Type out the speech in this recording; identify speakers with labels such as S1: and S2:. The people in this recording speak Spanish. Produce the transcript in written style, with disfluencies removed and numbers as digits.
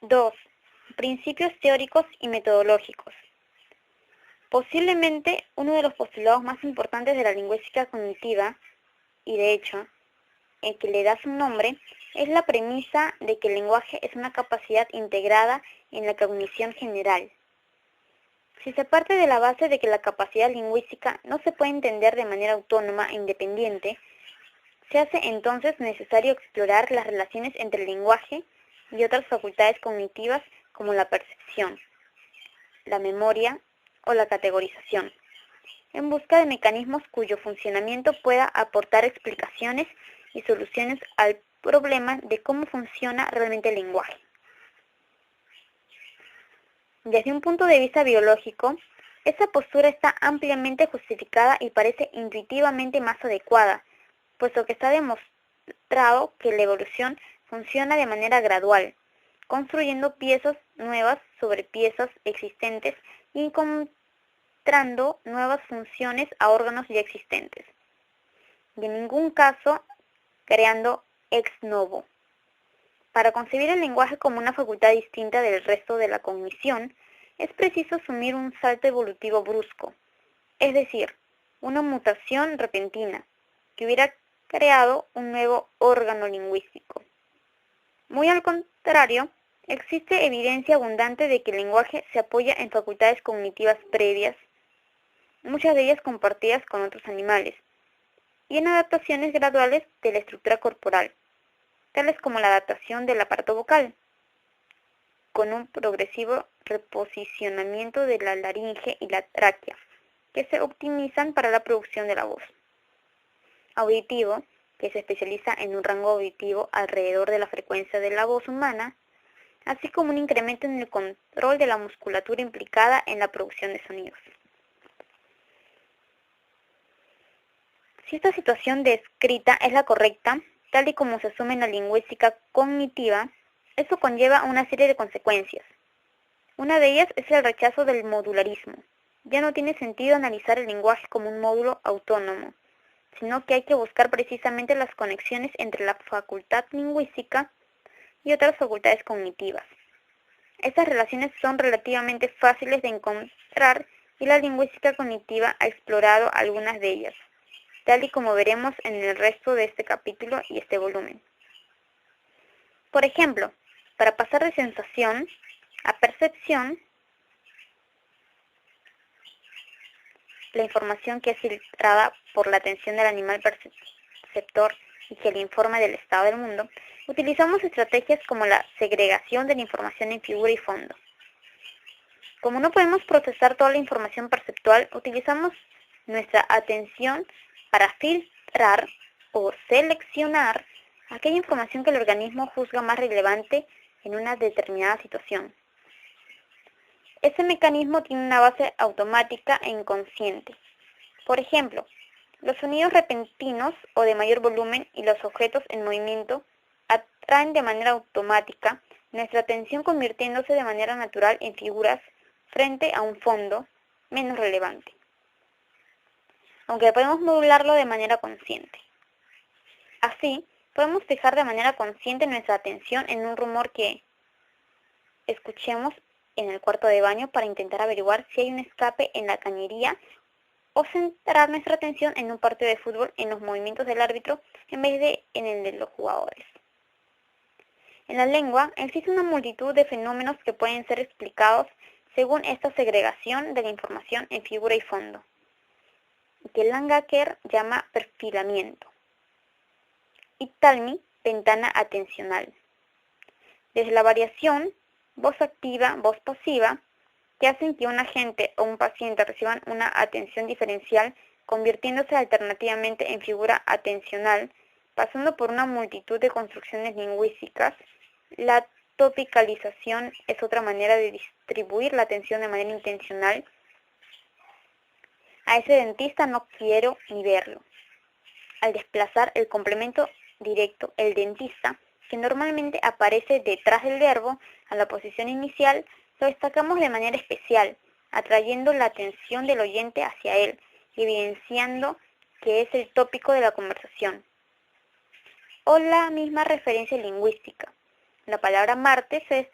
S1: 2. Principios teóricos y metodológicos. Posiblemente uno de los postulados más importantes de la lingüística cognitiva, y de hecho, el que le da su nombre, es la premisa de que el lenguaje es una capacidad integrada en la cognición general. Si se parte de la base de que la capacidad lingüística no se puede entender de manera autónoma e independiente, se hace entonces necesario explorar las relaciones entre el lenguaje y otras facultades cognitivas como la percepción, la memoria o la categorización, en busca de mecanismos cuyo funcionamiento pueda aportar explicaciones y soluciones al problema de cómo funciona realmente el lenguaje. Desde un punto de vista biológico, esta postura está ampliamente justificada y parece intuitivamente más adecuada, puesto que está demostrado que la evolución funciona de manera gradual, construyendo piezas nuevas sobre piezas existentes y encontrando nuevas funciones a órganos ya existentes, y en ningún caso creando ex novo. Para concebir el lenguaje como una facultad distinta del resto de la cognición, es preciso asumir un salto evolutivo brusco, es decir, una mutación repentina, que hubiera creado un nuevo órgano lingüístico. Muy al contrario, existe evidencia abundante de que el lenguaje se apoya en facultades cognitivas previas, muchas de ellas compartidas con otros animales, y en adaptaciones graduales de la estructura corporal, tales como la adaptación del aparato vocal, con un progresivo reposicionamiento de la laringe y la tráquea, que se optimizan para la producción de la voz. Auditivo, que se especializa en un rango auditivo alrededor de la frecuencia de la voz humana, así como un incremento en el control de la musculatura implicada en la producción de sonidos. Si esta situación descrita es la correcta, tal y como se asume en la lingüística cognitiva, eso conlleva una serie de consecuencias. Una de ellas es el rechazo del modularismo. Ya no tiene sentido analizar el lenguaje como un módulo autónomo, sino que hay que buscar precisamente las conexiones entre la facultad lingüística y otras facultades cognitivas. Estas relaciones son relativamente fáciles de encontrar y la lingüística cognitiva ha explorado algunas de ellas, tal y como veremos en el resto de este capítulo y este volumen. Por ejemplo, para pasar de sensación a percepción, la información que es filtrada por la atención del animal perceptor y que le informa del estado del mundo, utilizamos estrategias como la segregación de la información en figura y fondo. Como no podemos procesar toda la información perceptual, utilizamos nuestra atención para filtrar o seleccionar aquella información que el organismo juzga más relevante en una determinada situación. Este mecanismo tiene una base automática e inconsciente. Por ejemplo, los sonidos repentinos o de mayor volumen y los objetos en movimiento atraen de manera automática nuestra atención, convirtiéndose de manera natural en figuras frente a un fondo menos relevante, aunque podemos modularlo de manera consciente. Así, podemos fijar de manera consciente nuestra atención en un rumor que escuchemos en el cuarto de baño para intentar averiguar si hay un escape en la cañería, o centrar nuestra atención en un partido de fútbol en los movimientos del árbitro en vez de en el de los jugadores. En la lengua existe una multitud de fenómenos que pueden ser explicados según esta segregación de la información en figura y fondo, que Langacker llama perfilamiento, y Talmy, ventana atencional. Desde la variación, voz activa, voz pasiva, que hacen que un agente o un paciente reciban una atención diferencial, convirtiéndose alternativamente en figura atencional, pasando por una multitud de construcciones lingüísticas. La topicalización es otra manera de distribuir la atención de manera intencional. A ese dentista no quiero ni verlo. Al desplazar el complemento directo, el dentista, que normalmente aparece detrás del verbo, a la posición inicial, lo destacamos de manera especial, atrayendo la atención del oyente hacia él, evidenciando que es el tópico de la conversación. O la misma referencia lingüística. La palabra martes se destaca